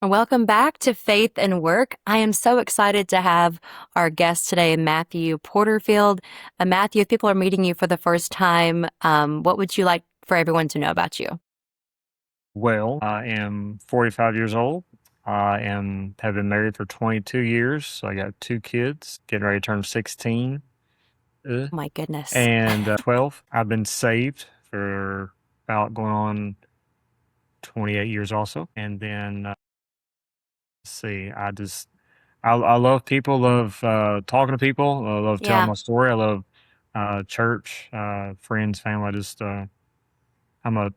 Welcome back to Faith and Work. I am so excited to have our guest today, Matthew Porterfield. Matthew, if people are meeting you for the first time, what would you like for everyone to know about you? Well, I am 45 years old. Have been married for 22 years. So I got two kids, getting ready to turn 16 Oh my goodness. and 12. I've been saved for about going on 28 years also. And then let's see, I love people, love talking to people, I love telling Yeah, my story. I love church, friends, family. I'm a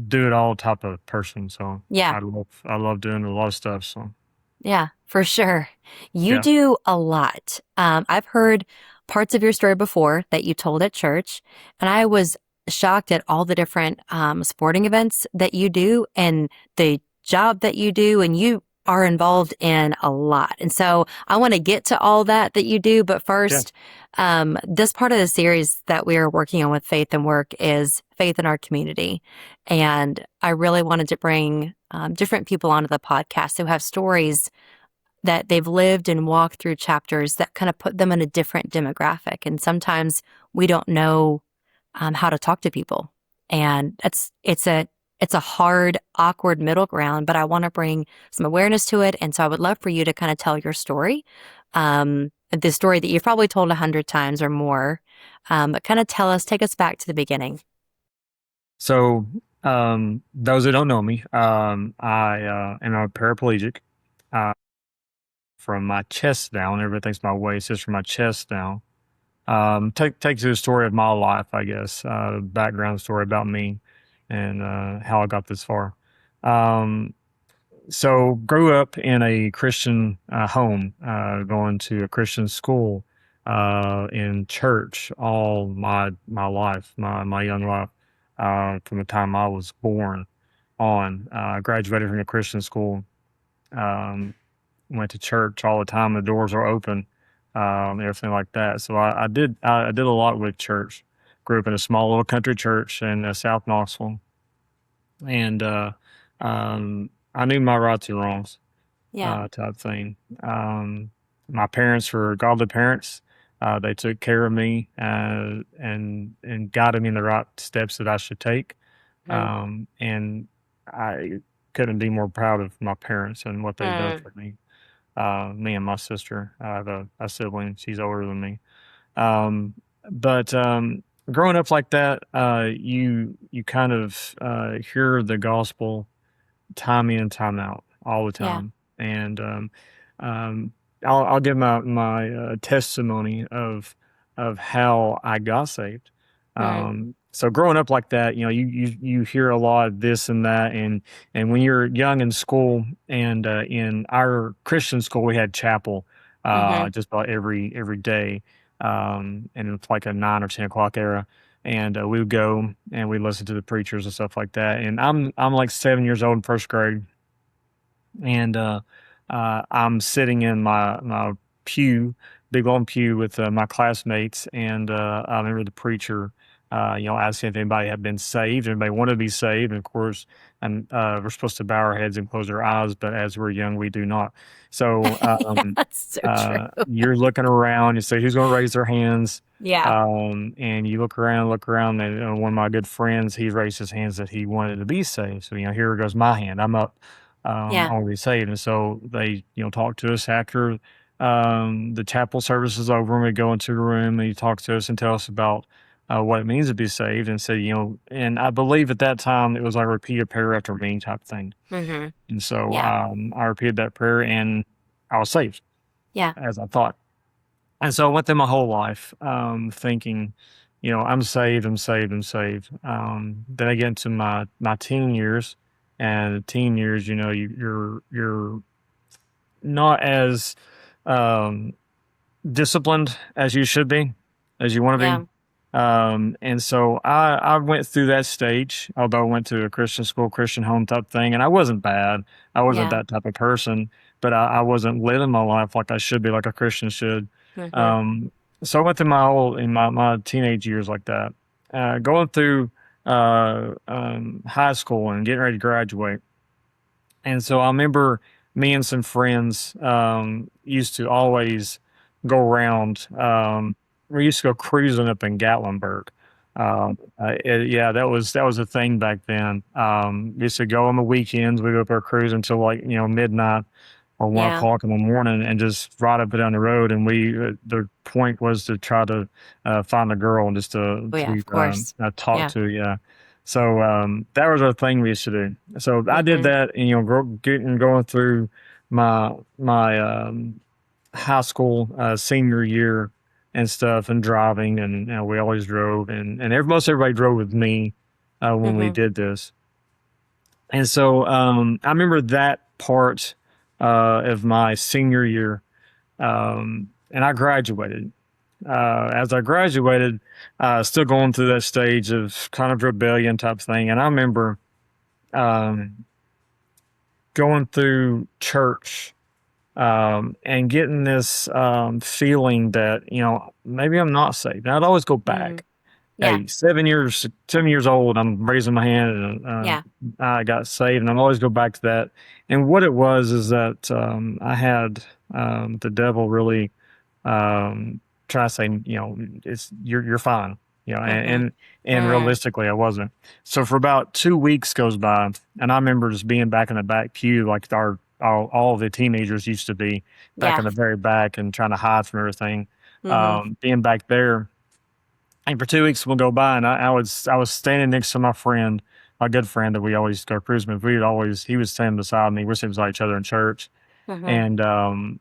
do it all type of person. So yeah, I love doing a lot of stuff. So yeah, for sure. You yeah. do a lot. I've heard parts of your story before that you told at church, and I was shocked at all the different sporting events that you do and the job that you do, and you are involved in a lot. And so I want to get to all that you do, but Yeah. first, this part of the series that we are working on with Faith and Work is faith in our community. And I really wanted to bring different people onto the podcast who have stories that they've lived and walked through chapters that kind of put them in a different demographic. And sometimes we don't know how to talk to people, and it's a hard, awkward middle ground. But I want to bring some awareness to it, and so I would love for you to kind of tell your story, the story that you've probably told 100 times or more, but kind of take us back to the beginning. So, those that don't know me, I am a paraplegic. Uh, from my chest down, everything's my waist, just from my chest down. Takes you the story of my life, I guess, background story about me and how I got this far. Um, so, grew up in a Christian home, going to a Christian school, in church all my life, my young life, from the time I was born on. Graduated from a Christian school. Um, Went to church all the time. The doors are open, everything like that. So I did a lot with church. Grew up in a small little country church in South Knoxville, and I knew my rights and wrongs, Yeah. type thing. My parents were godly parents. They took care of me, and guided me in the right steps that I should take. And I couldn't be more proud of my parents and what they've done Mm-hmm. for me. Me and my sister. I have a sibling. She's older than me. Um, but growing up like that, you kind of hear the gospel time in, time out, all the Yeah. time. And um, I'll give my testimony of how I got saved. Mm. So growing up like that, you hear a lot of this and that, and when you're young in school, and in our Christian school, we had chapel Mm-hmm. just about every day, and it's like a 9 or 10 o'clock era, and we would go and we listen to the preachers and stuff like that. And I'm like 7 years old in first grade, and I'm sitting in my pew, big long pew with my classmates, and I remember the preacher, asking if anybody had been saved, anybody wanted to be saved, and of course, and we're supposed to bow our heads and close our eyes, but as we're young, we do not. So Yeah, that's so true. you're looking around, you say, who's going to raise their hands? Yeah. And you look around, and one of my good friends, he raised his hands that he wanted to be saved. So, here goes my hand. I'm up, Yeah. already saved. And so they, talk to us after the chapel service is over, and we go into the room, and you talk to us and tell us about what it means to be saved, and say, and I believe at that time it was like repeat a prayer after me type thing. Mm-hmm. And so Yeah. I repeated that prayer, and I was saved, Yeah. as I thought. And so I went through my whole life, thinking, I'm saved, I'm saved, I'm saved. Then I get into my teen years, and the teen years, you're not as um, disciplined as you should be, as you want to be. Yeah. And so I went through that stage, although I went to a Christian school, Christian home type thing, and I wasn't bad. I wasn't Yeah. that type of person, but I wasn't living my life like I should be, like a Christian should. Mm-hmm. Um, so I went through my teenage years like that, going through high school and getting ready to graduate. And so I remember me and some friends used to always go around. We used to go cruising up in Gatlinburg. Yeah, that was a thing back then. We used to go on the weekends. We go up there cruising until like midnight or one Yeah. o'clock in the morning, and just ride up and down the road. And the point was to try to find a girl and just to Oh yeah, to of course. talk Yeah. to. Yeah. So that was our thing we used to do. So I did Mhm. that, and getting going through my high school senior year and stuff, and driving, and we always drove, and most everybody drove with me when we Mhm. did this. And so I remember that part of my senior year, and I graduated. As I graduated, still going through that stage of kind of rebellion type thing. And I remember um, going through church and getting this feeling that, maybe I'm not saved. And I'd always go Mm. back. Yeah. Hey, 7 years old, I'm raising my hand, and Yeah. I got saved. And I always go back to that. And what it was is that I had the devil really try to say, it's you're fine, Mhm. and Mm. realistically, I wasn't. So for about 2 weeks goes by, and I remember just being back in the back pew, like all the teenagers used to be back in Yeah. the very back and trying to hide from everything. Mhm. Being back there, and for 2 weeks will go by, and I was standing next to my friend, my good friend that we always go cruising with. He was standing beside me. We're sitting beside each other in church, Mhm. and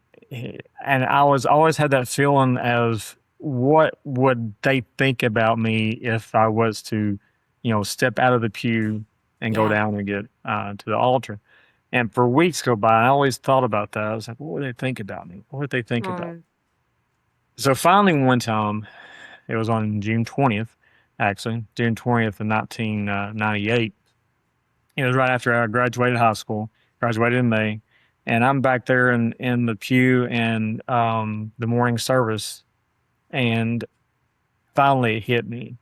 and I was always had that feeling as what would they think about me if I was to, step out of the pew and go Yeah. down and get to the altar. And for weeks go by, I always thought about that. I was like, what would they think about me? What would they think about Mm. me? So finally, one time, it was on June 20th, actually, June 20th of 1998. It was right after I graduated high school, graduated in May, and I'm back there in the pew and the morning service, and finally it hit me.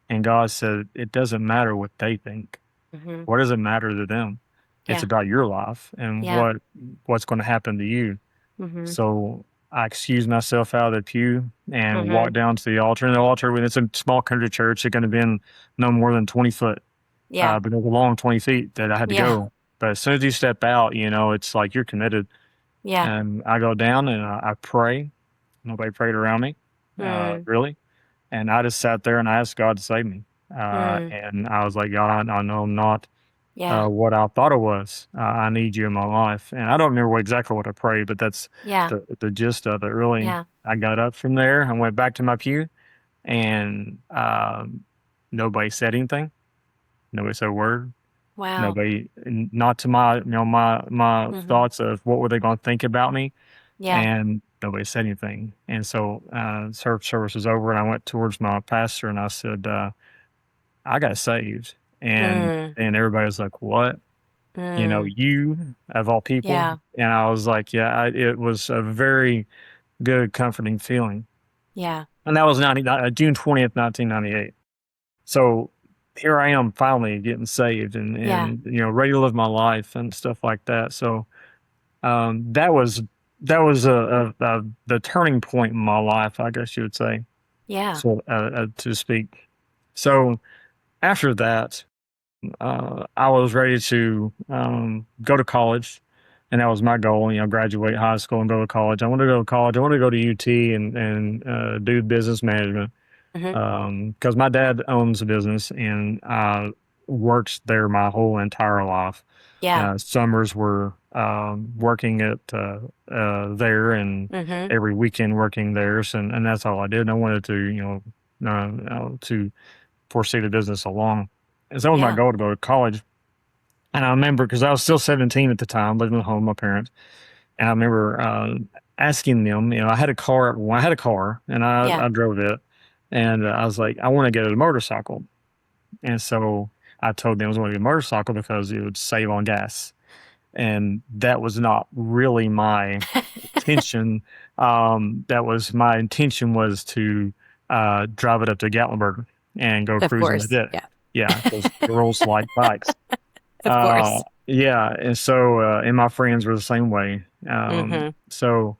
And God said, "It doesn't matter what they think. Mhm. What does it matter to them? It's Yeah. about your life and Yeah. what's going to happen to you." Mhm. So I excused myself out of the pew and walked Mhm. down to the altar. And the altar, when it's a small country church, it could have been no more than 20 foot, Yeah. but it was a long 20 feet that I had to Yeah. go. But as soon as you step out, it's like you're committed. Yeah. And I go down and I pray. Nobody prayed around me, Mm. really. And I just sat there and I asked God to save me. Mm. And I was like, God, I know I'm not Yeah. what I thought it was. I need you in my life. And I don't remember exactly what I prayed, but that's Yeah. the gist of it, really. Yeah. I got up from there and went back to my pew, and nobody said anything. Nobody said a word. Wow. Nobody, not to my, my Mhm. thoughts of what were they going to think about me, Yeah. and nobody said anything. And so, service was over, and I went towards my pastor, and I said, I got saved, and Mm. everybody was like, "What?" Mm. You of all people. Yeah. And I was like, yeah, it was a very good, comforting feeling. Yeah. And that was June 20th, 1998. So here I am finally getting saved, Yeah. and ready to live my life and stuff like that. So that was the turning point in my life, I guess you would say, Yeah. so to speak. So after that, I was ready to go to college, and that was my goal. Graduate high school and go to college. I want to go to college. I want to go to UT and do business management, Mhm. because my dad owns a business, and I worked there my whole entire life. Yeah. Summers were working at there, and Mhm. every weekend working there, and that's all I did. And I wanted to to foresee the business along. And so that was my Yeah. goal, to go to college. And I remember, because I was still 17 at the time, living at home with my parents. And I remember asking them, I had a car. Well, I had a car, and Yeah. I drove it. And I was like, I want to get a motorcycle. And so I told them I was going to get a motorcycle because it would save on gas. And that was not really my intention. That was my intention, was to drive it up to Gatlinburg and go Of cruising with course. it. Yeah. Yeah, because girls like bikes. Of Uh, course. yeah, and so and my friends were the same way. Mm-hmm. So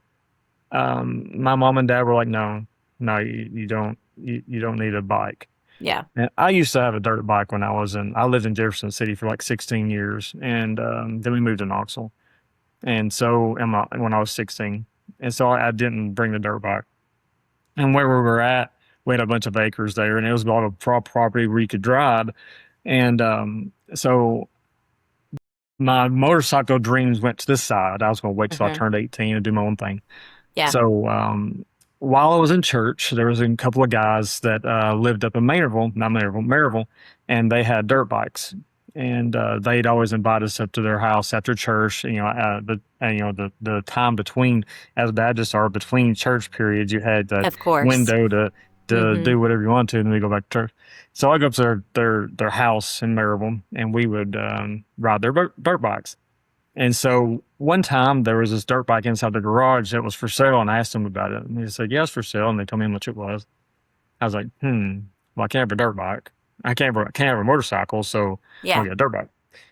my mom and dad were like, no, no, you don't need a bike. Yeah. And I used to have a dirt bike when I lived in Jefferson City for like 16 years, and then we moved to Knoxville. And so, when I was 16, and so I didn't bring the dirt bike. And where we were at, we had a bunch of acres there, and it was a lot of property where you could drive. And so my motorcycle dreams went to this side. I was going to wait till I Mm-hmm. turned 18 and do my own thing. Yeah. So while I was in church, there was a couple of guys that lived up in Maynardville, not Maynardville, Maryville, and they had dirt bikes. And they'd always invite us up to their house after church. The time between, as Baptists are, between church periods, you had that Of course. window to Mm-hmm. do whatever you want to, and then we go back to church. So I go up to their house in Maryville, and we would ride their dirt bikes. And so one time there was this dirt bike inside the garage that was for sale, and I asked them about it. And they said, "Yeah, it's for sale." And they told me how much it was. I was like, well, I can't have a dirt bike. I can't have a motorcycle, so I'm Yeah. gonna get a dirt bike.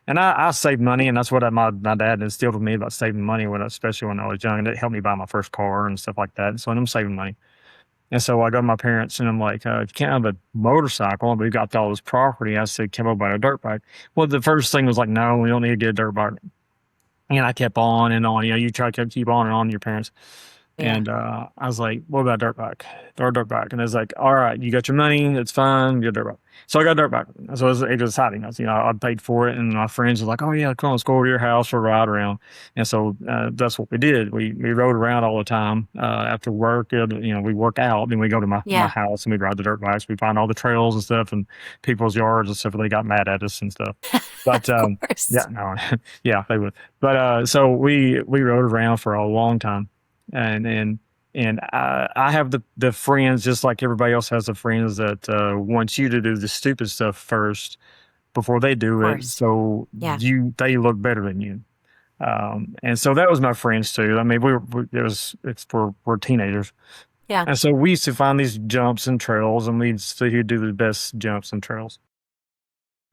And I saved money, and that's what my dad instilled with me about saving money, especially when I was young. And it helped me buy my first car and stuff like that. And so I'm saving money. And so I go to my parents and I'm like, if you can't have a motorcycle, but we got all this property. I said, can we buy a dirt bike? Well, the first thing was like, no, we don't need to get a dirt bike. And I kept on and on. You try to keep on and on to your parents. Yeah. And I was like, what about dirt bike? Throw a dirt bike. And it's like, all right, you got your money. It's fine. Get a dirt bike. So I got a dirt bike. So it was exciting. I paid for it. And my friends were like, oh, yeah, come on, let's go over to your house for a ride around. And so that's what we did. We rode around all the time after work. We work out. Then we go to my Yeah. house and we'd ride the dirt bikes. We find all the trails and stuff and people's yards and stuff. And they got mad at us and stuff. But Of course. yeah, no, yeah, they would. But so we rode around for a long time, and I have the friends just like everybody else has the friends that want you to do the stupid stuff first before they Of do it, course. so Yeah. they look better than you. And so that was my friends too. I mean, we're teenagers, Yeah. and so we used to find these jumps and trails, and we'd see who'd do the best jumps and trails.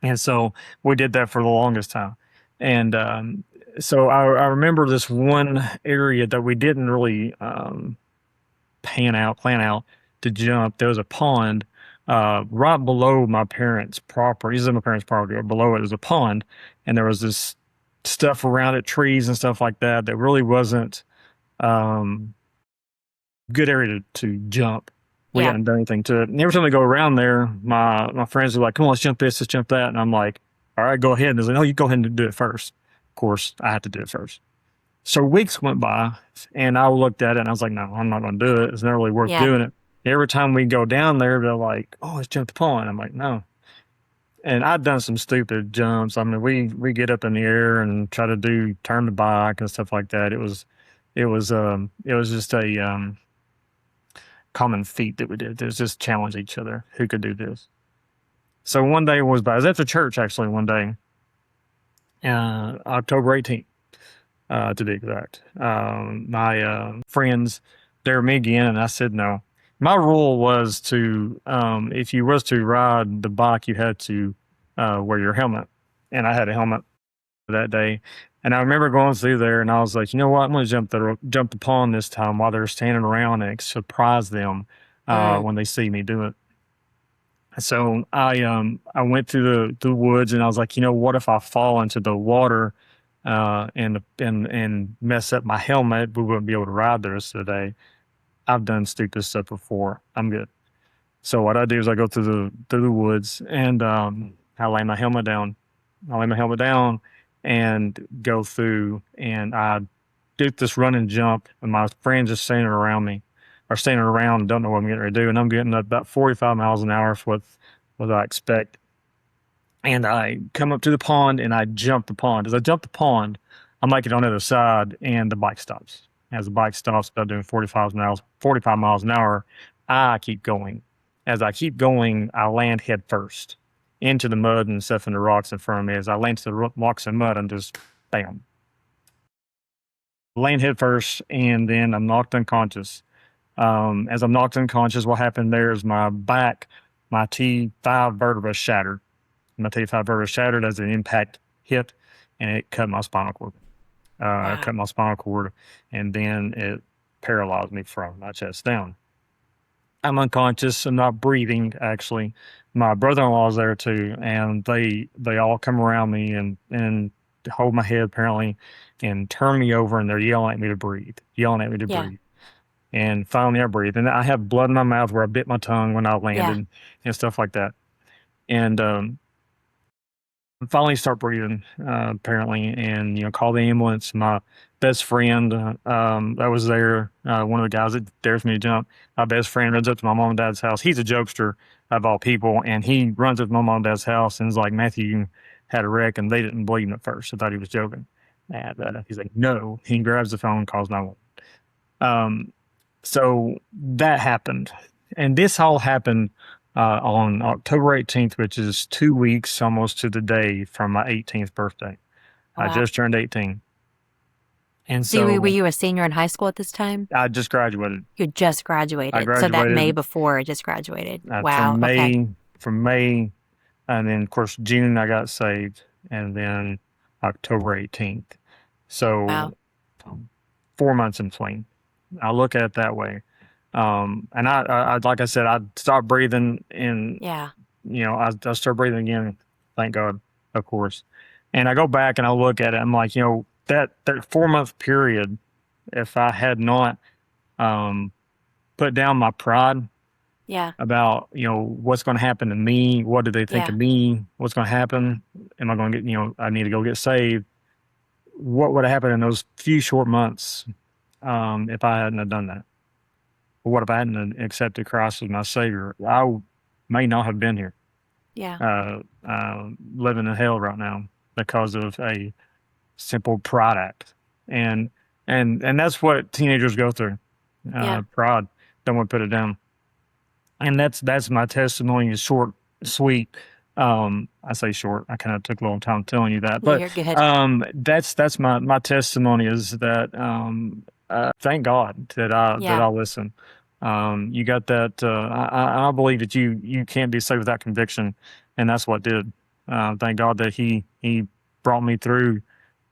And so we did that for the longest time. And so I remember this one area that we didn't really plan out to jump. There was a pond right below my parents' property. This is my parents' property. Or below it was a pond, and there was this stuff around it, trees and stuff like that, that really wasn't um, good area to jump. We Yeah. hadn't done anything to it. And every time we go around there, my friends are like, "Come on, let's jump this, let's jump that." And I'm like, "All right, go ahead." And they're like, "No, you go ahead and do it first." Of course, I had to do it first. So weeks went by, and I looked at it and I was like, "No, I'm not going to do it. It's not really worth Yeah. doing it." Every time we go down there, they're like, "Oh, let's jump the pond." I'm like, "No." And I've done some stupid jumps. I mean, we get up in the air and try to turn the bike and stuff like that. It was just a common feat that we did. It was just challenge each other who could do this. So one day was by I was at the church actually one day, October 18th, to be exact. My friends dared me again, and I said no. My rule was to if you was to ride the bike, you had to wear your helmet, and I had a helmet that day. And I remember going through there, and I was like, you know what? I'm going to jump the pond this time while they're standing around and surprise them Mm. when they see me do it. So I went through the woods, and I was like, you know, what if I fall into the water and mess up my helmet? We wouldn't be able to ride the rest of the day. I've done stupid stuff before. I'm good. So what I do is I go through the woods, and I lay my helmet down. I lay my helmet down and go through, and I do this run and jump, and my friends are standing around me, are standing around and don't know what I'm getting ready to do, and I'm getting about 45 miles an hour for what I expect. And I come up to the pond and I jump the pond. As I jump the pond, I make it on the other side, and the bike stops. As the bike stops, about doing 45 miles an hour, I keep going. As I keep going, I land head first into the mud and stuff and the rocks in front of me. As I land to the rocks and mud, I'm just bam, land head first, and then I'm knocked unconscious. As I'm knocked unconscious, what happened there is my T5 vertebra shattered. My T5 vertebra shattered as an impact hit, and it cut my spinal cord. It Wow. cut my spinal cord, and then it paralyzed me from my chest down. I'm unconscious. I'm not breathing. Actually, my brother-in-law is there too, and they all come around me and hold my head apparently, and turn me over, and they're yelling at me to breathe, yelling at me to Yeah. breathe. And finally, I breathe, and I have blood in my mouth where I bit my tongue when I Yeah. landed, and stuff like that. And finally start breathing, apparently, and call the ambulance. My best friend that was there, one of the guys that dares me to jump, my best friend runs up to my mom and dad's house. He's a jokester of all people, and he runs up to my mom and dad's house and is like, Matthew had a wreck, and they didn't believe him at first. I thought he was joking. And he's like, no. He grabs the phone and calls 911. So that happened. And this all happened on October 18th, which is 2 weeks almost to the day from my 18th birthday. I Wow. just turned 18. And So were so you a senior in high school at this time? I just graduated. You just I graduated. So that May graduated before I just graduated. Wow. from Okay. May, and then of course June I got saved, and then October 18th. Wow. So 4 months in between. I look at it that way. And I like I said, I stopped breathing, and Yeah. I start breathing again. Thank God, of course. And I go back and I look at it. I'm like, that 4 month period, if I had not um, put down my pride Yeah. about what's going to happen to me, what do they think Yeah. of me, what's going to happen, am I going to get I need to go get saved. What would have happened in those few short months if I hadn't have done that? What if I hadn't accepted Christ as my Savior? I may not have been here, Yeah. living in hell right now because of a simple pride act, and and that's what teenagers go through. Yeah. Pride, don't want to put it down, and that's my testimony. Is short, sweet. I say short. I kind of took a long time telling you that, Yeah, but you're good. that's my testimony is that thank God that I Yeah. listen. You got that. I believe that you can't be saved without conviction, and that's what did. Thank God that he brought me through,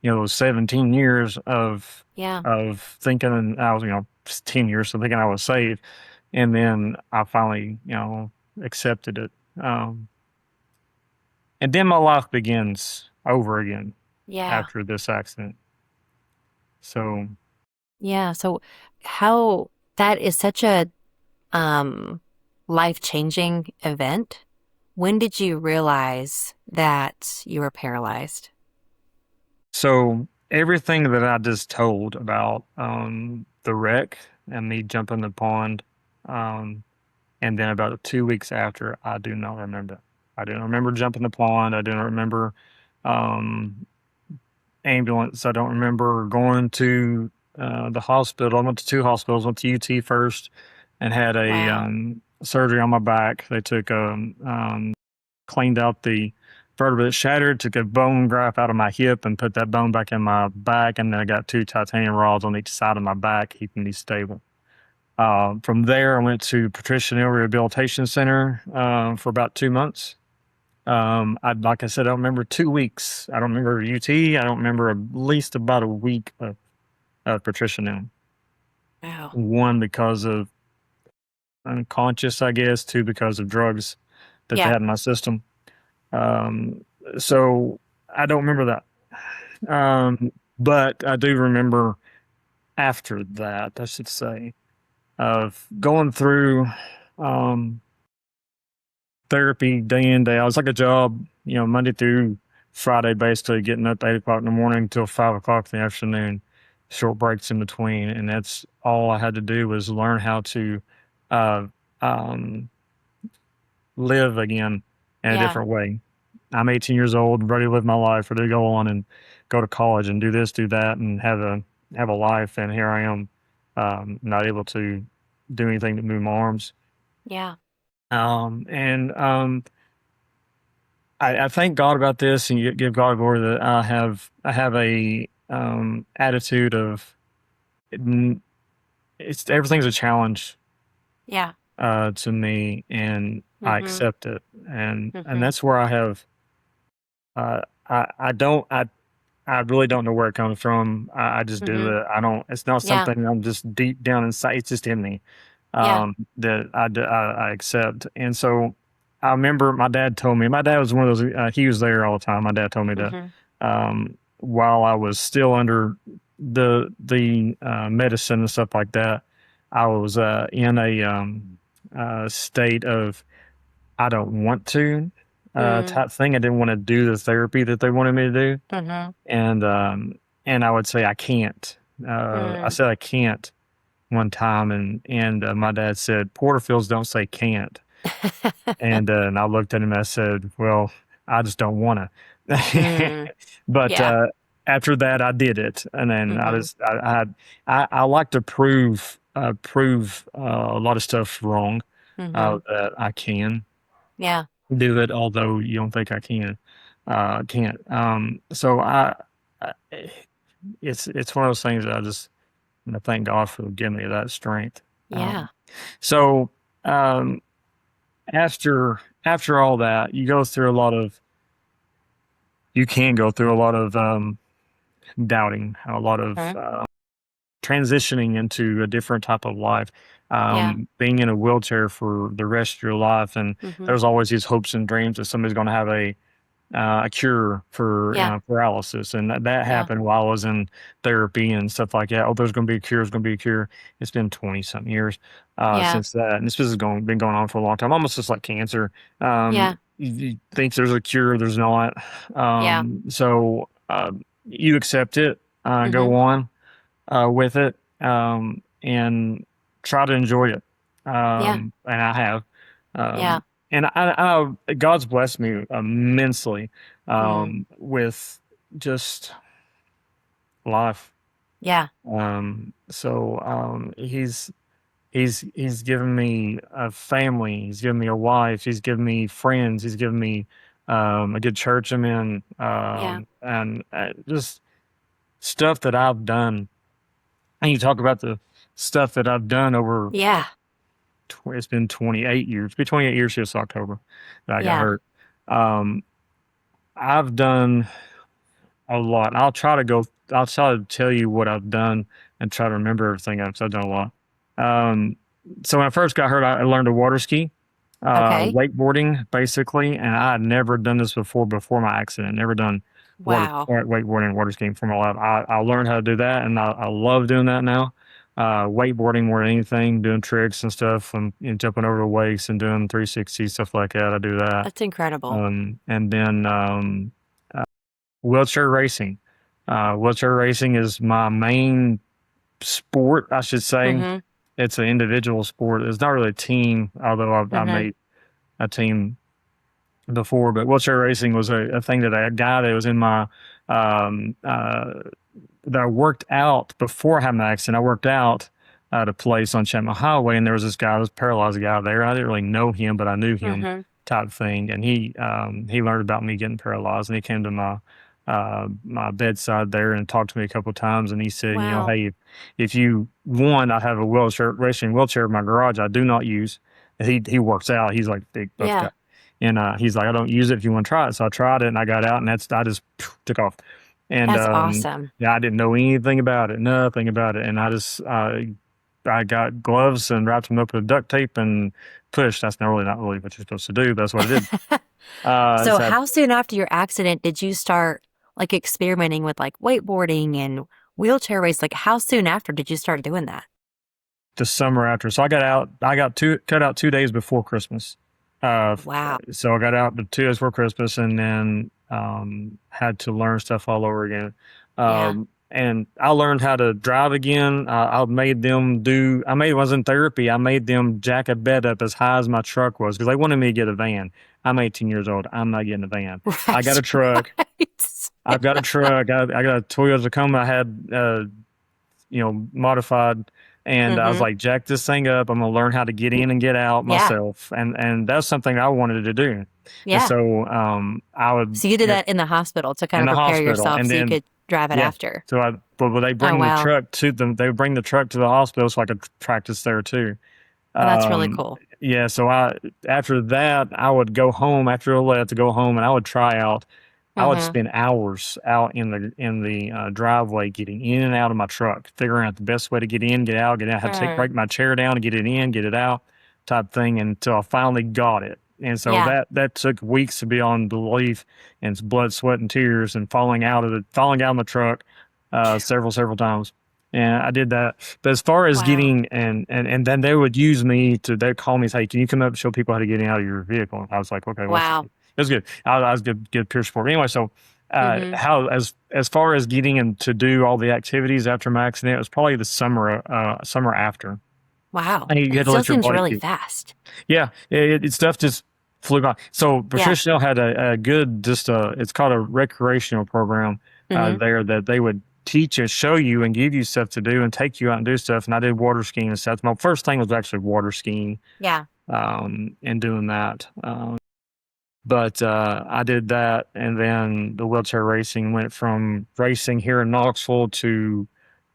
those 17 years Yeah. of thinking I was, 10 years so thinking I was saved, and then I finally, accepted it. Um, and then my life begins over again Yeah. after this accident. So, Yeah. So how that is such a um life-changing event. When did you realize that you were paralyzed? so everything that I just told about the wreck and me jumping the pond, um, and then about 2 weeks after, I do not remember. I don't remember jumping the pond. I don't remember um, ambulance. I don't remember going to the hospital. I went to two hospitals. Went to UT first and had a Wow. surgery on my back. They took cleaned out the vertebra that shattered, took a bone graft out of my hip and put that bone back in my back, and then I got two titanium rods on each side of my back, keeping me stable. From there, I went to Patricia Neal Rehabilitation Center for about 2 months. Like I said, I don't remember 2 weeks. I don't remember UT. I don't remember at least about a week of Patricia Neal. Wow. One, because of unconscious, I guess. Two, because of drugs that they Yeah. had in my system. Um, so I don't remember that. But I do remember after that, I should say, of going through um, therapy day in, day out. It's like a job, Monday through Friday, basically getting up 8 o'clock in the morning until 5 o'clock in the afternoon, short breaks in between. And that's all I had to do was learn how to uh, um, live again in a Yeah. different way. I'm 18 years old, ready to live my life, ready to go on and go to college and do this, do that, and have a life. And here I am, not able to do anything to move my arms. Yeah. And I thank God about this and give God glory that I have a attitude of it's everything's a challenge Yeah. to me, and I Mm-hmm. accept it, and Mm-hmm. that's where I have I don't I really don't know where it comes from. I just do Mhm. it. I don't. It's not Yeah. something I'm just deep down inside. It's just in me Yeah. that I accept. And so I remember my dad told me. My dad was one of those. He was there all the time. My dad told me that Mhm. while I was still under the medicine and stuff like that, I was in a state of I don't want to Mm. type thing. I didn't want to do the therapy that they wanted me to do, Mhm. and I would say I can't. I Mm. said I can't one time, and my dad said Porterfields don't say can't, and I looked at him and I said, well, I just don't want to. Mm. But Yeah. after that, I did it, and then Mhm. I like to prove a lot of stuff wrong Mhm. that I can Yeah. do it, although you don't think I can. Can't. So I, it's one of those things that I thank God for giving me that strength. Yeah. So um, after all that, you can go through a lot of doubting, a lot of Mhm. transitioning into a different type of life, Yeah. being in a wheelchair for the rest of your life, and Mhm. there's always these hopes and dreams that somebody's going to have a cure for Yeah. paralysis, and that Yeah. happened while I was in therapy and stuff like that. Oh, there's going to be a cure. There's going to be a cure. It's been 20 something years Yeah. since that, and this has been going on for a long time, almost just like cancer. Yeah. You think there's a cure, there's not. Yeah. So you accept it, Mhm. go on with it, and try to enjoy it. Yeah. And I have. Yeah. And God's blessed me immensely Mm. with just life. Yeah. So he's given me a family. He's given me a wife. He's given me friends. He's given me a good church I'm in, Yeah. and just stuff that I've done. And you talk about the stuff that I've done over. Yeah. It's been 28 years. It'll be 28 years this October that I got Yeah. hurt. Um, I've done a lot. I'll try to tell you what I've done and try to remember everything I've done a lot. Um, so when I first got hurt, I learned to water ski, Okay. wakeboarding basically, and I had never done this before my accident. Never done Wow. wakeboarding and water skiing for my life. I learned how to do that, and I love doing that now. Wakeboarding more than anything, doing tricks and stuff, and jumping over the wakes and doing 360 stuff like that. I do that. That's incredible. And then wheelchair racing. Wheelchair racing is my main sport, I should say. Mhm. It's an individual sport. It's not really a team, although I've Mhm. made a team before. But wheelchair racing was a thing that a guy that was in my um, uh, that I worked out before I had my accident. I worked out at a place on Chapman Highway, and there was this guy, this paralyzed guy there. I didn't really know him, but I knew him, Mhm. type thing. And he learned about me getting paralyzed, and he came to my bedside there and talked to me a couple of times. And he said, Wow. hey, if you want, I have a racing wheelchair in my garage. I do not use. He works out. He's like big buff guy. Yeah. And he's like, I don't use it if you want to try it. So I tried it and I got out, and I just took off. And That's awesome. yeah, I didn't know anything about it, nothing about it. And I got gloves and wrapped them up with duct tape and pushed. That's not really what you're supposed to do, but that's what I did. So So how soon after your accident did you start, like, experimenting with, like, wakeboarding and wheelchair race? Like, how soon after did you start doing that? the summer after, so I got out. Cut out 2 days before Christmas. Wow. So I got out the 2 days before Christmas, and then had to learn stuff all over again. Yeah. And I learned how to drive again. I made was in therapy. I made them jack a bed up as high as my truck was because they wanted me to get a van. I'm 18 years old. I'm not getting a van. I got Right. a truck. Right. I've got a truck. I got a Toyota Tacoma. I had modified. And I was Mhm. like, jack this thing up. I'm gonna learn how to get in and get out Yeah. myself, and that's something I wanted to do. And Yeah. so I would So you did that in the hospital to kind in of the prepare hospital, yourself and so you then could drive it yeah. after. So but they Oh, bring the wow. truck to them. They would bring the truck to the hospital so I could practice there too. Oh, that's really Um, cool. yeah. So after that I would go home after I left to go home, and I would try out. I would Mhm. spend hours out in the driveway getting in and out of my truck, figuring out the best way to get in, get out, get out. I had to Mm. break my chair down to get it in, get it out, type thing, until I finally got it. And so Yeah. that took weeks to beyond belief, and it's blood, sweat, and tears, and falling out of the truck, several times. And I did that. But as far as Wow. getting and then they would use me to they call me and say, "Can you come up and show people how to get out of your vehicle?" And I was like, "Okay, well, Wow. it was good. I was good peer support." Anyway, so Mhm. how as far as getting in to do all the activities after my accident, it was probably the summer after. Wow. And you It had to still let your seems body really keep. fast. Yeah, stuff just flew by. So Yeah. Patricia had a good it's called a recreational program Mhm. there that they would teach and show you and give you stuff to do and take you out and do stuff. And I did water skiing and stuff. My first thing was actually water skiing Yeah. and doing that. But I did that, and then the wheelchair racing went from racing here in Knoxville to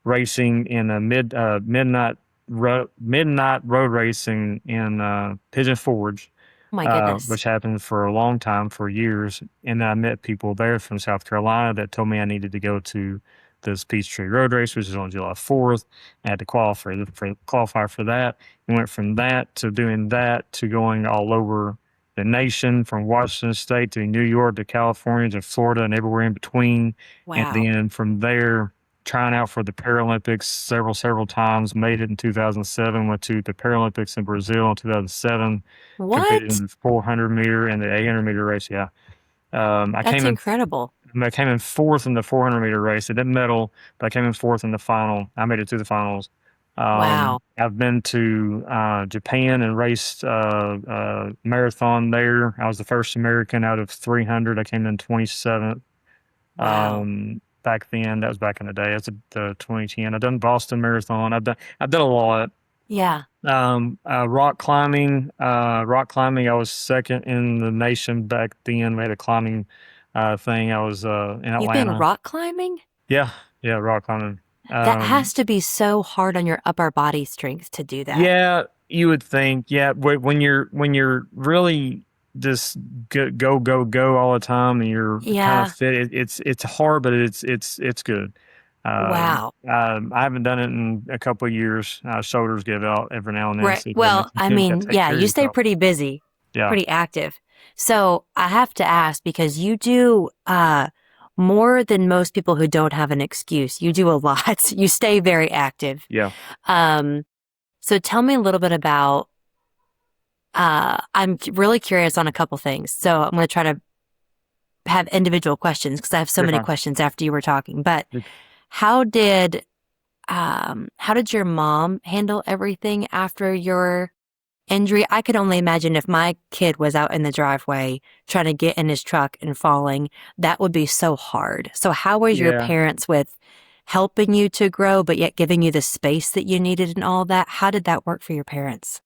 racing in a midnight road racing in Pigeon Forge, Oh my goodness. which happened for a long time, for years. And I met people there from South Carolina that told me I needed to go to this Peachtree Road Race, which is on July 4th. I had to qualify for that. And went from that to doing that to going all over the nation, from Washington State to New York to California to Florida and everywhere in between. And Wow. then from there, trying out for the Paralympics several times, made it in 2007, went to the Paralympics in Brazil in 2007, competed in What? the 400-meter and the 800-meter race. Yeah. Um, I That's came in incredible. I came in fourth in the 400-meter race. I didn't medal, but I came in fourth in the final. I made it to the finals. Wow. I've been to Japan and raced marathon there. I was the first American out of 300. I came in 27th. Wow. Back then, that was back in the day. That's the 2010. I've done Boston Marathon. I've done a lot. Yeah. Rock climbing. I was second in the nation back then. We had a climbing thing. I was in You've been Atlanta. rock climbing? Yeah, yeah, rock climbing. That has Um, to be so hard on your upper body strength to do that. yeah, you would think. Yeah, when you're really just go all the time, and you're kind of Yeah. fit. It's hard, but it's good. Wow. I haven't done it in a couple of years. Shoulders give out every now and then, Right. so Well, I you got mean, to take yeah, care of you stay yourself. pretty busy, Yeah, pretty active. So I have to ask because you do more than most people who don't have an excuse. You do a lot. You stay very active. yeah, Um, so tell me a little bit about I'm really curious on a couple things. So I'm going to try to have individual questions because I have so you're many fine. questions after you were talking. But You're- how did how did your mom handle everything after your injury? I could only imagine if my kid was out in the driveway trying to get in his truck and falling, that would be so hard. So how was your Yeah, parents with helping you to grow, but yet giving you the space that you needed and all that? How did that work for your parents?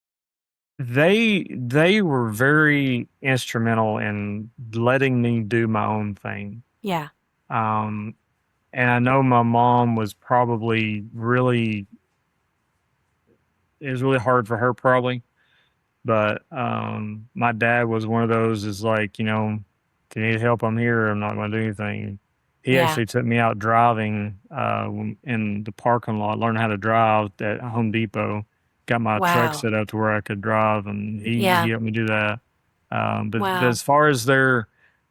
they were very instrumental in letting me do my own thing. Yeah. Um, and I know my mom was probably really it was really hard for her probably. But my dad was one of those is like, if you need help, I'm here. I'm not going to do anything. He Yeah. actually took me out driving in the parking lot, learned how to drive at Home Depot, got my truck Wow. set up to where I could drive, and he Yeah. helped me do that. But Wow. as far as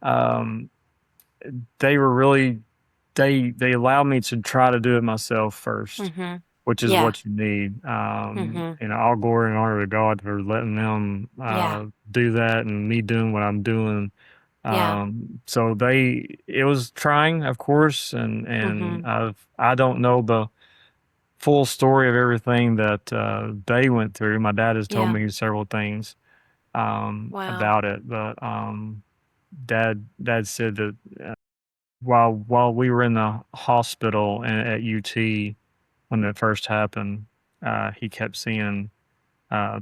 um, they were really, they allowed me to try to do it myself first, Mhm. which is Yeah. what you need. Mhm. All glory and honor to God for letting them Yeah. do that and me doing what I'm doing. Yeah. So it was trying, of course, and Mhm. I don't know the full story of everything that they went through. My dad has told Yeah. me several things Wow. about it, but dad said that while we were in the hospital at UT when it first happened, he kept seeing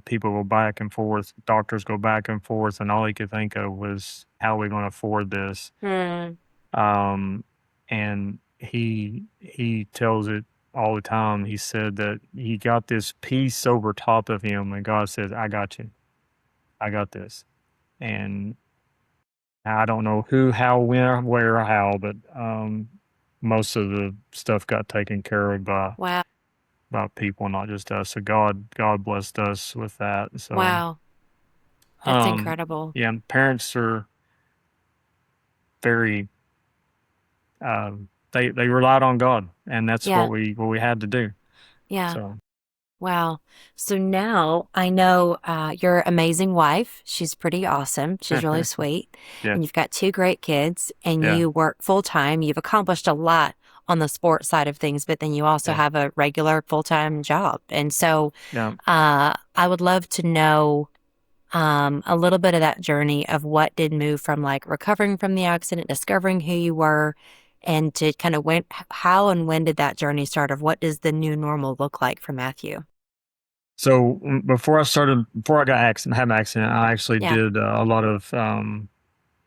people go back and forth, doctors go back and forth, and all he could think of was, how are we going to afford this? Hmm. Um, and he tells it all the time. He said that he got this peace over top of him, and God says, "I got you. I got this." And I don't know who, how, when, where, or how, but most of the stuff got taken care of Wow. by people, not just us. So God blessed us with that. So Wow. That's um, incredible. yeah, parents are very they relied on God, and that's Yeah. what we had to do. Yeah. So Wow. So now I know your amazing wife. She's pretty awesome. She's really sweet. yeah, And you've got two great kids and yeah, you work full time. You've accomplished a lot on the sports side of things, but then you also yeah, have a regular full time job. And so yeah. I would love to know a little bit of that journey of what did move from like recovering from the accident, discovering who you were, and to kind of how and when did that journey start of what does the new normal look like for Matthew? So before I had an accident, I actually Yeah. did a lot of um,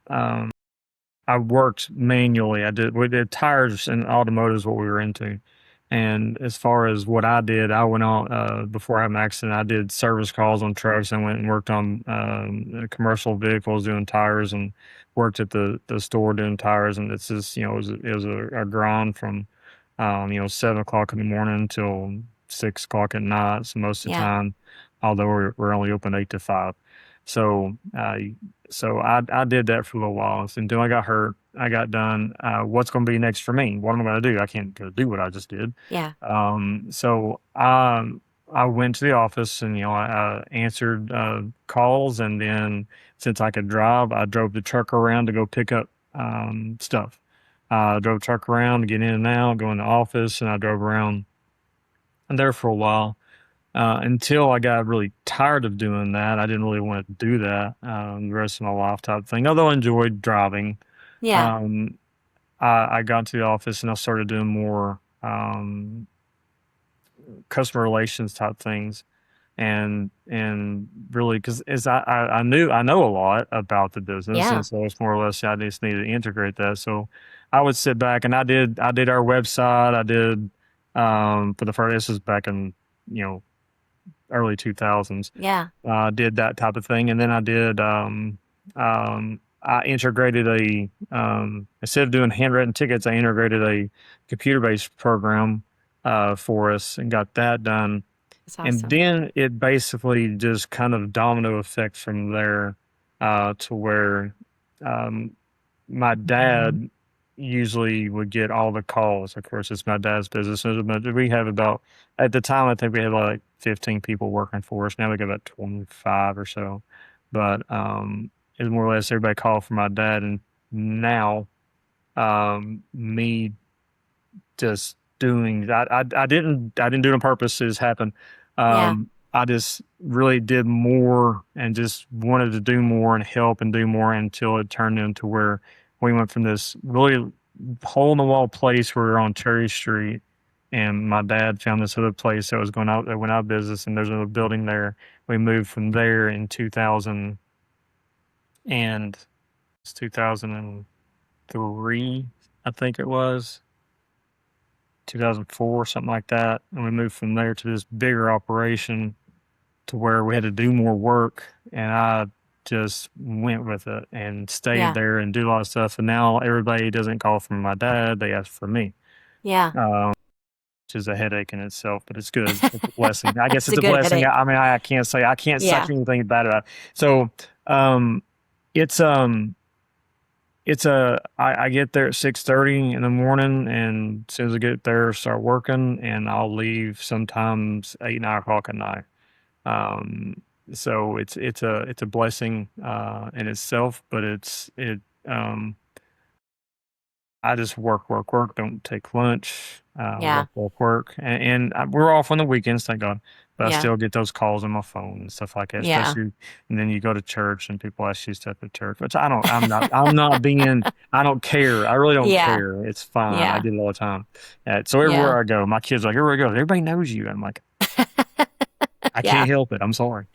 I worked manually. We did tires and automotive is what we were into. And as far as what I did, I went on before I had an accident. I did service calls on trucks. I went and worked on commercial vehicles doing tires, and worked at the store doing tires. And it's just it was a grind from 7 o'clock in the morning until 6 o'clock at night. So most of the Yeah. time, although we're only open 8 to 5. So I did that for a little while. So until I got hurt, I got done. What's going to be next for me? What am I going to do? I can't go do what I just did. Yeah. So I went to the office, and I answered calls, and then since I could drive, I drove the truck around to go pick up stuff. I drove the truck around to get in and out, go in the office, and I drove around there for a while until I got really tired of doing that. I didn't really want to do that the rest of my life type thing. Although I enjoyed driving, Yeah. um, I got to the office and I started doing more customer relations type things, and really because as I know a lot about the business, and Yeah. so it's more or less I just needed to integrate that. So I would sit back and I did our website. I did for the first, this was back in you know early 2000s. Yeah. Did that type of thing, and then I integrated instead of doing handwritten tickets, I integrated a computer based program for us and got that done. That's And awesome. then it basically just kind of domino effect from there to where um, my dad usually would get all the calls. Of course, it's my dad's business, but we have about at the time I think we had like 15 people working for us. Now we got about 25 or so, but it's more or less everybody called for my dad, and now me just doing I didn't do it on purpose. It just happened. Yeah. I just really did more and just wanted to do more and help and do more until it turned into where we went from this really hole in the wall place where we were on Cherry Street, and my dad found this other place that went out of business, and there's another building there. We moved from there in 2000 and it's 2003, I think it was 2004, something like that. And we moved from there to this bigger operation to where we had to do more work. And I just went with it and stayed Yeah. there and do a lot of stuff. And now everybody doesn't call for my dad, they ask for me, Yeah. which is a headache in itself, but it's good. It's a blessing. I guess It's a it's a good blessing. headache. I mean, I can't say Yeah. anything bad about it. So, um, it's, I get there at 6:30 in the morning, and as soon as I get there, start working, and I'll leave sometimes 8, 9 o'clock at night. Um, so it's a blessing in itself, but um, I just work, work, work. Don't take lunch. Yeah. Work, work, work, we're off on the weekends, thank God. But I Yeah. still get those calls on my phone and stuff like that. Yeah. Especially, and then you go to church and people ask you stuff at church, which I don't. I'm not being. I don't care. I really don't Yeah. care. It's fine. I Yeah. get it all the time. So Yeah. everywhere I go, my kids are like, everywhere I go, everybody knows you. I'm like, I Yeah. can't help it. I'm sorry.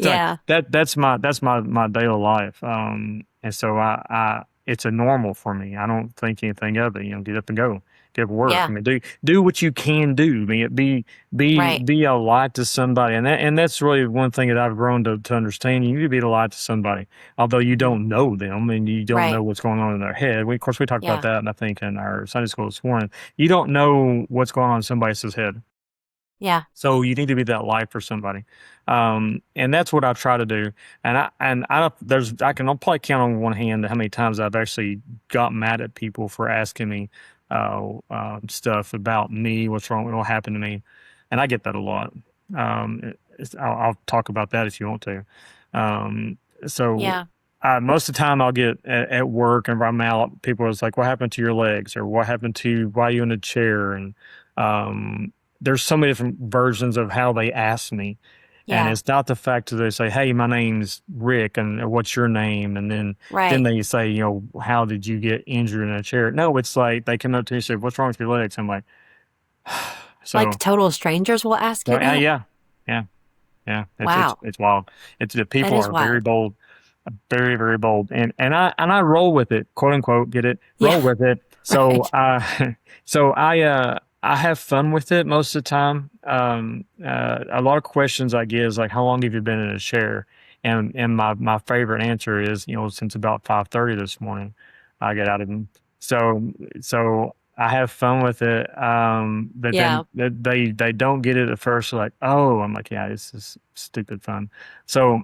So Yeah. that's my daily life. And so I it's a normal for me. I don't think anything of it. Get up and go. give work. I Yeah. mean, do what you can do. I mean, Right. be a light to somebody, and that's really one thing that I've grown to understand. You need to be a light to somebody, although you Hmm. don't know them and you don't know Right. what's going on in their head. Of course, we talked about Yeah. that, and I think in our Sunday school this morning, you don't know what's going on in somebody else's head. Yeah. So you need to be that light for somebody, and that's what I try to do. I can probably count on one hand how many times I've actually got mad at people for asking me stuff about me, what's wrong, what happened to me, and I get that a lot. I'll talk about that if you want to. Um, so Yeah. most of the time I'll get at work and I'm out, people are like, "What happened to your legs?" or "What happened to why are you in a chair?" and um, there's so many different versions of how they ask me. And Yeah. it's not the fact that they say, "Hey, my name's Rick," and "What's your name?" And then Right. they say, "How did you get injured in a chair?" No, it's like they come up to me and say, "What's wrong with your legs?" I'm like, Like so, total strangers will ask you so that? yeah, yeah. Yeah, Wow. it's wild. It's the That people is are very wild. bold, very very bold, and I roll with it, quote unquote. Get it? Yeah. Roll with it. So Right. I have fun with it most of the time. A lot of questions I get is like, how long have you been in a chair? And my favorite answer is, since about 5:30 this morning, I get out of them. So so I have fun with it, but then Yeah. they don't get it at first. Like, oh, I'm like, yeah, this is stupid fun. So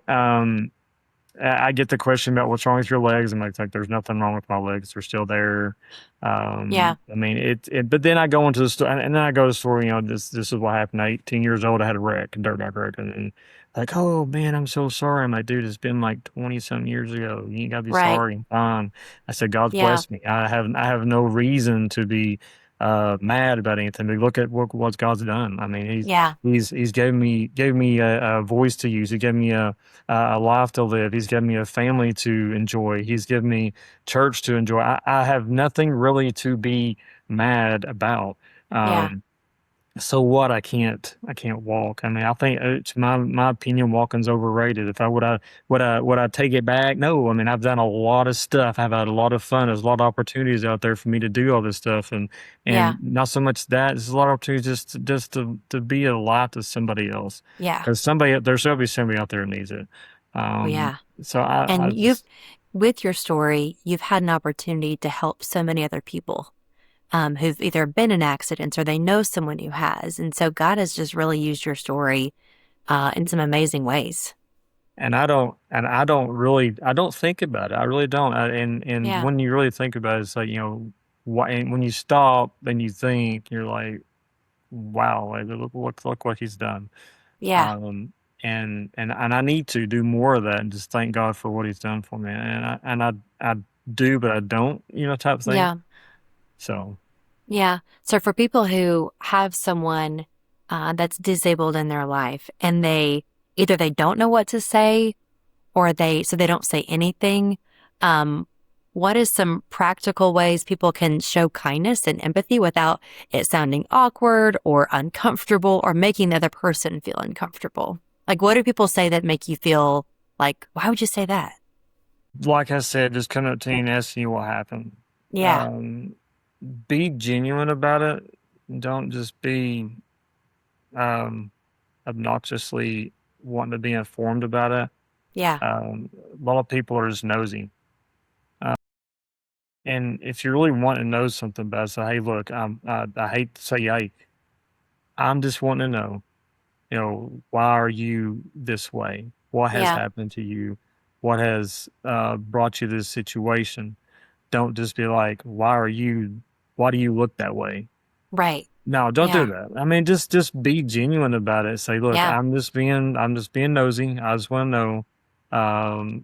I get the question about what's wrong with your legs. I'm like, there's nothing wrong with my legs. They're still there. Yeah. I mean, but then I go into the story, and then I go to the story. This is what happened. 18 years old, I had a wreck, a dirt bike wreck, and like, oh man, I'm so sorry. I'm like, dude, it's been like 20 some years ago. You ain't gotta be Right. sorry. I'm fine. I said, God's Yeah. blessed me. I have no reason to be mad about anything. But look at what God's done. I mean, Yeah. he's gave me a voice to use. He gave me a life to live. He's given me a family to enjoy. He's given me church to enjoy. I have nothing really to be mad about. Yeah. Um, so what? I can't walk. I mean, I think it's my opinion. Walking's overrated. If I would I take it back? No. I mean, I've done a lot of stuff. I've had a lot of fun. There's a lot of opportunities out there for me to do all this stuff, Yeah. and not so much that. There's a lot of opportunities just to be a light to somebody else, Yeah. because there's going to be somebody out there who needs it. Oh, Um, yeah. so I And just with your story, you've had an opportunity to help so many other people who've either been in accidents or they know someone who has. And so God has just really used your story in some amazing ways. I don't really I don't think about it. I really don't. And Yeah. when you really think about it, it's like, why, and when you stop and you think, you're like, wow, like, look what he's done. Yeah. Um, and I need to do more of that and just thank God for what he's done for me. I do, but I don't, type thing. Yeah. So, Yeah. So for people who have someone that's disabled in their life and they either they don't know what to say or they don't say anything, um, what is some practical ways people can show kindness and empathy without it sounding awkward or uncomfortable or making the other person feel uncomfortable? Like, what do people say that make you feel like, why would you say that? like I said, just come up to you and ask you what happened. Yeah. Um, be genuine about it. Don't just be um, obnoxiously wanting to be informed about it. Yeah. A lot of people are just nosy. Uh, and if you really want to know something about it, say, hey, look, I hate to say, hey, I'm just wanting to know, why are you this way? What has Yeah. happened to you? What has brought you to this situation? Don't just be like, why do you look that way? Right. No, don't do Yeah. that. I mean, just be genuine about it. Say, look, Yeah. I'm just being nosy. I just want to know,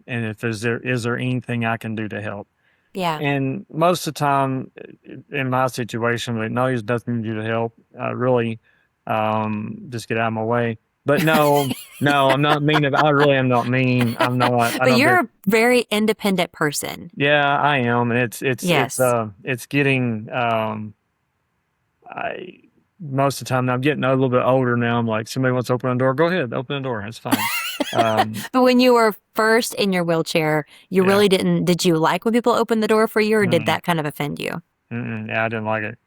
and if is there anything I can do to help? Yeah. And most of the time, in my situation, like, no, there's nothing to do to help. Really, just get out of my way. But no, I'm not mean. I really am not mean. I'm not. I But don't you're get. a very independent person. Yeah, I am, and Yes. it's getting. I Most of the time now, I'm getting a little bit older now. I'm like, somebody wants to open a door, go ahead, open the door. It's fine. Um, But when you were first in your wheelchair, you yeah, really did you like when people opened the door for you, or did mm, that kind of offend you? yeah, I didn't like it.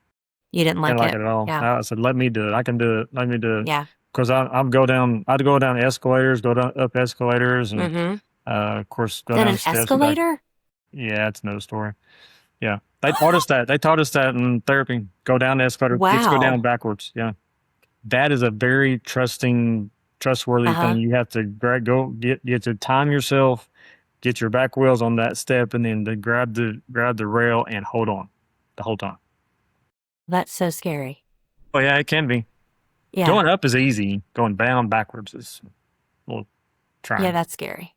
You didn't Didn't like like it. it at all. Yeah. I said, "Let me do it. I can do it. Let me do it." Yeah. Because I'm go down. I'd go down escalators, go down up escalators, and Mm-hmm. of course go Then down an the steps. Back. escalator? Yeah, it's another story. Yeah, they taught us that. They taught us that in therapy. Go down the escalator. You have to go down Wow. backwards. Yeah, that is a very trustworthy thing. Uh-huh. You have to go get to time yourself, get your back wheels on that step, and then to grab the rail and hold on the whole time. That's so scary. Oh yeah, it can be. Yeah. Going up is easy. Going down backwards is a little Yeah, trying. that's scary.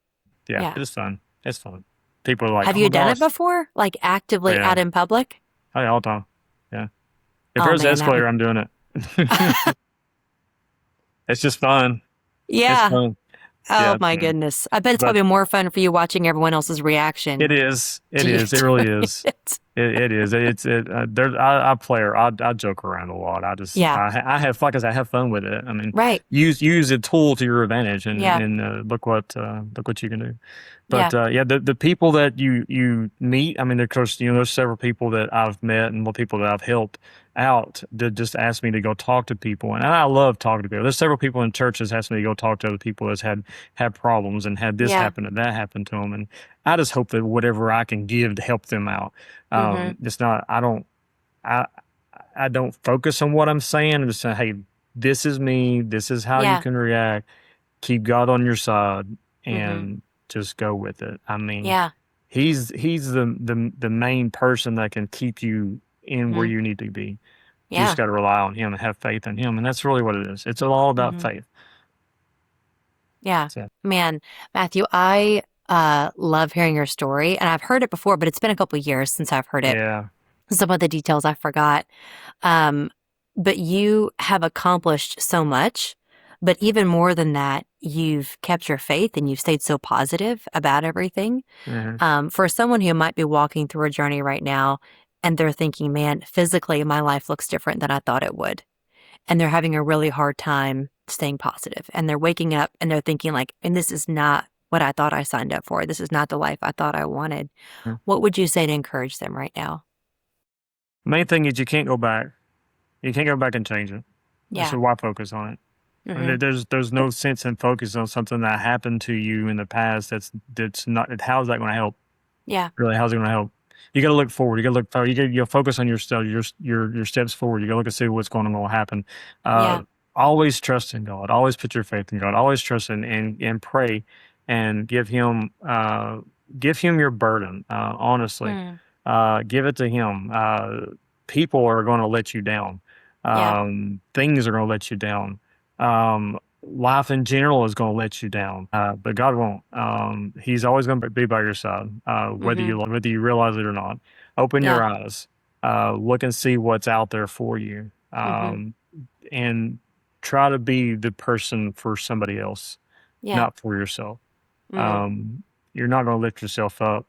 Yeah, Yeah. it is fun. It's fun. People are like, Have "Oh you my done it gosh!" before? Like Oh actively yeah, out in public? oh yeah, all the time. Yeah, if Oh there's an man, that escalator, would I'm doing it. It's just fun. It's Yeah. fun. Yeah, Oh it's my fun. goodness. I bet it's But probably more fun for you watching everyone else's reaction it is. It to you is. It really doing is. it. It is. It's it. There. I play her. I joke around a lot. Yeah. I have like I said, I have fun with it. I mean, Right. use a tool to your advantage, Yeah. and look what you can do. Yeah. But yeah, the people that you meet. I mean, of course, there's several people that I've met and more people that I've helped out that just asked me to go talk to people, and I love talking to people. There's several people in churches asked me to go talk to other people that's had problems and had this Yeah. happen and that happen to them, and I just hope that whatever I can give to help them out. Mm-hmm. It's not. I I don't focus on what I'm saying. I'm just saying, hey, this is me. This is how you Yeah. can react. Keep God on your side Mm-hmm. and just go with it. I mean, Yeah. he's the main person that can keep you in where Mm-hmm. you need to be. You just Yeah. got to rely on him and have faith in him, and that's really what it is. It's all about Mm-hmm. faith. Yeah. So, Man, Matthew, I love hearing your story, and I've heard it before, but it's been a couple of years since I've heard it. yeah. Some of the details I forgot. Um, but you have accomplished so much. But even more than that, you've kept your faith and you've stayed so positive about everything. Mhm. For someone who might be walking through a journey right now and they're thinking, man, physically, my life looks different than I thought it would. And they're having a really hard time staying positive. And they're waking up and they're thinking, like, and this is not what I thought I signed up for. This is not the life I thought I wanted. What would you say to encourage them right now? Main thing is you can't go back. You can't go back and change it. Yeah. So why focus on it? And Hmm. there's no sense in focusing on something that happened to you in the past. That's not. How's that going to help? Yeah. Really, how's it going to help? You got to look forward. You got to look forward. You focus on your stuff, your steps forward. You got to look and see what's going to happen. Yeah. Uh, always trust in God. Always put your faith in God. Always trust in and pray and give him your burden. Honestly, Mm. give it to him. People are going to let you down. Yeah. Things are going to let you down. Life in general is going to let you down, but God won't. He's always going to be by your side, Hmm. whether you realize it or not. Open your Yeah. eyes, look and see what's out there for you, Hmm. and try to be the person for somebody else, Yeah. not for yourself. Mm. Um, you're not going to lift yourself up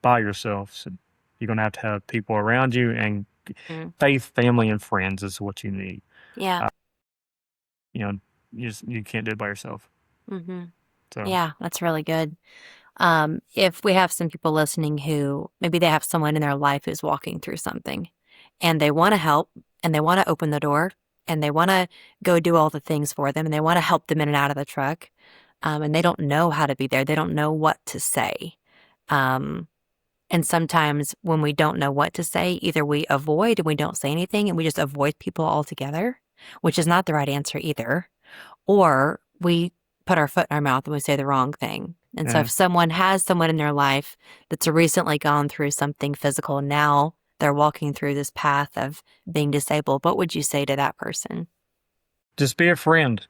by yourself. So you're going to have people around you, and Mm. faith, family, and friends is what you need. Yeah. Uh, you know, you can't do it by yourself. Hmm. So Yeah. That's really good. If we have some people listening who maybe they have someone in their life who's walking through something and they want to help and they want to open the door and they want to go do all the things for them and they want to help them in and out of the truck, and they don't know how to be there, they don't know what to say. Um, and sometimes when we don't know what to say, either we avoid and we don't say anything and we just avoid people altogether, which is not the right answer either, or we put our foot in our mouth and we say the wrong thing. And so yeah, if someone has someone in their life that's recently gone through something physical, now they're walking through this path of being disabled, what would you say to that person? just be a friend.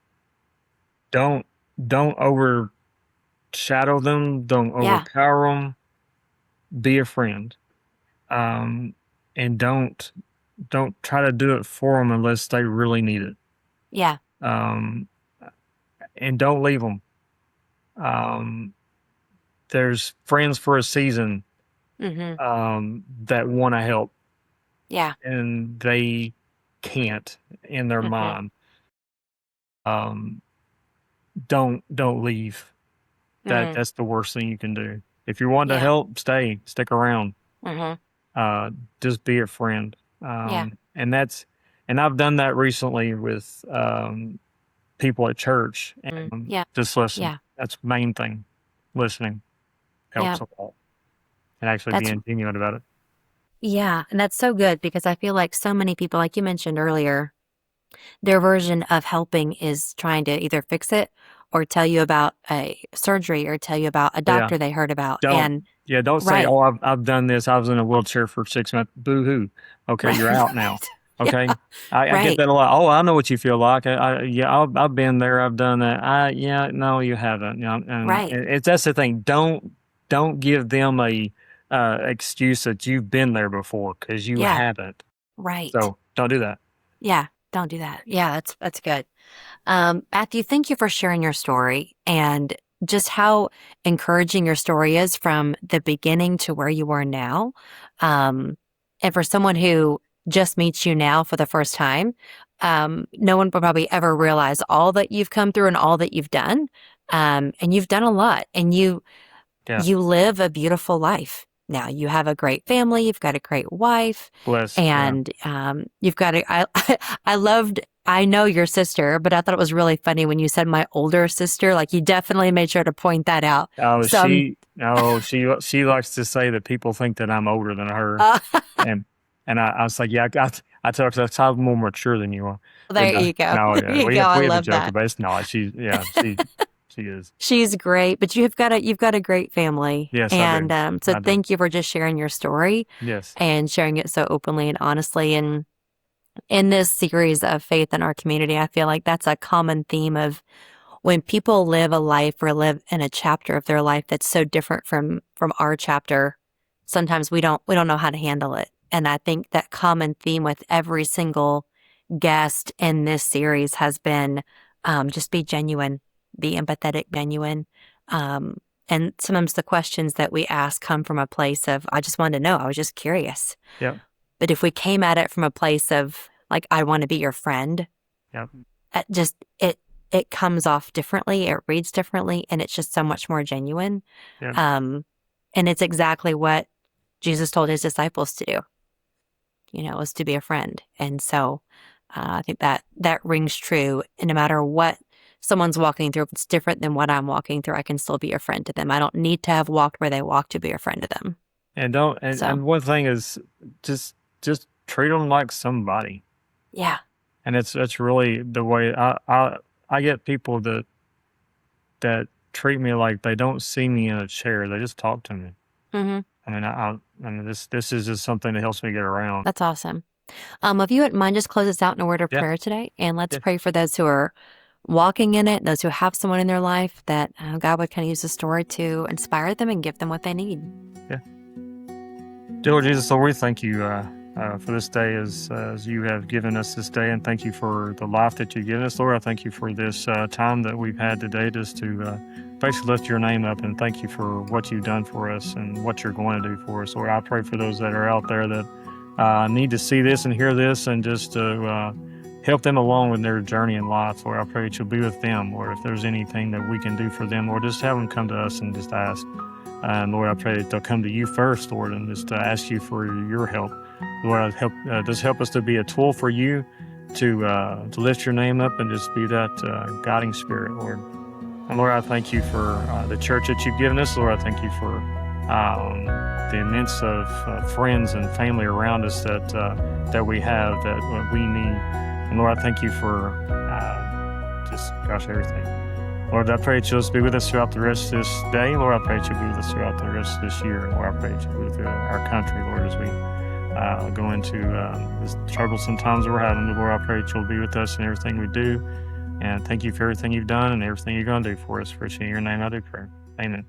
Don't don't overshadow them. Don't Yeah. overpower them. Be a friend, and don't try to do it for them unless they really need it. Yeah. Um, and don't leave them. Um, there's friends for a season Hmm. that want to help Yeah. and they can't in their Hmm. mind. Um, don't leave. Hmm. That's the worst thing you can do. If you want to Yeah. help, stick around. Hmm. Uh, just be a friend. Yeah. And that's and I've done that recently with people at church, and Yeah. just listen. Yeah. That's the main thing. Listening Yeah. helps a lot, and actually That's being genuine about it. Yeah, and that's so good because I feel like so many people, like you mentioned earlier, their version of helping is trying to either fix it or tell you about a surgery or tell you about a Yeah. doctor they heard about. Don't And yeah, don't say, right, "Oh, I've done this. I was in a wheelchair for 6 months." Boo-hoo. Okay, right, you're out now. right. Okay? Yeah, I get right. that a lot. "Oh, I know what you feel like. Yeah, I've been there. I've done that." Yeah, no, you haven't. You know, and Right. that's the thing. Don't give them a excuse that you've been there before, because you Yeah, haven't. right. So, don't do that. Yeah, don't do that. Yeah, that's good. Matthew, thank you for sharing your story and just how encouraging your story is from the beginning to where you are now. Um, and for someone who just meets you now for the first time, no one will probably ever realize all that you've come through and all that you've done. And you've done a lot, and Yeah. you live a beautiful life. Now you have a great family, you've got a great wife, Blessed. Yeah. and you've got a, I loved, I know your sister, but I thought it was really funny when you said my older sister, like you definitely made sure to point that out. Oh, So I'm, she likes to say that people think that I'm older than her, uh, and I was like, yeah, I tell her I'm more mature than you are. But there you go. no, There yeah, you go. I we have a love joke that. about it. It's not. She is. She's great, but you've got a great family. Yes, I And do. so I do. thank you for just sharing your story Yes. and sharing it so openly and honestly. And in this series of faith in our community, I feel like that's a common theme of when people live a life or live in a chapter of their life that's so different from our chapter. Sometimes we don't know how to handle it. And I think that common theme with every single guest in this series has been just be genuine, be empathetic, genuine. Um, and sometimes the questions that we ask come from a place of, I just wanted to know, I was just curious. Yep. But if we came at it from a place of like, I want to be your friend, Yep. just it comes off differently, it reads differently, and it's just so much more genuine. Yep. And it's exactly what Jesus told his disciples to do, was to be a friend. And so I think that rings true. And no matter what someone's walking through, if it's different than what I'm walking through, I can still be a friend to them. I don't need to have walked where they walked to be a friend to them. And don't So and one thing is just treat them like somebody. yeah, And it's really the way I get people that treat me like they don't see me in a chair. They just talk to me. hmm I mean, this is just something that helps me get around. that's awesome. If you wouldn't mind, just close us out in a word of Yeah, prayer today, and let's yeah, pray for those who are walking in it, those who have someone in their life that God would kind of use the story to inspire them and give them what they need. yeah. Dear Lord Jesus, Lord, we thank you for this day as you have given us this day, and thank you for the life that you've given us, Lord. I thank you for this time that we've had today just to basically lift your name up, and thank you for what you've done for us and what you're going to do for us, Lord. I pray for those that are out there that need to see this and hear this and just to help them along with their journey in life, Lord. I pray that you'll be with them, Lord. If there's anything that we can do for them, Lord, just have them come to us and just ask. And Lord, I pray that they'll come to you first, Lord, and just ask you for your help. Lord, just help us to be a tool for you to lift your name up and just be that guiding spirit, Lord. And Lord, I thank you for the church that you've given us. Lord, I thank you for the immense of friends and family around us that we have that we need. And Lord, I thank you for everything. Lord, I pray that you'll just be with us throughout the rest of this day. Lord, I pray that you'll be with us throughout the rest of this year. And Lord, I pray that you'll be with our country, Lord, as we go into this troublesome times that we're having. Lord, I pray that you'll be with us in everything we do. And thank you for everything you've done and everything you're going to do for us. For in your name I do pray. Amen.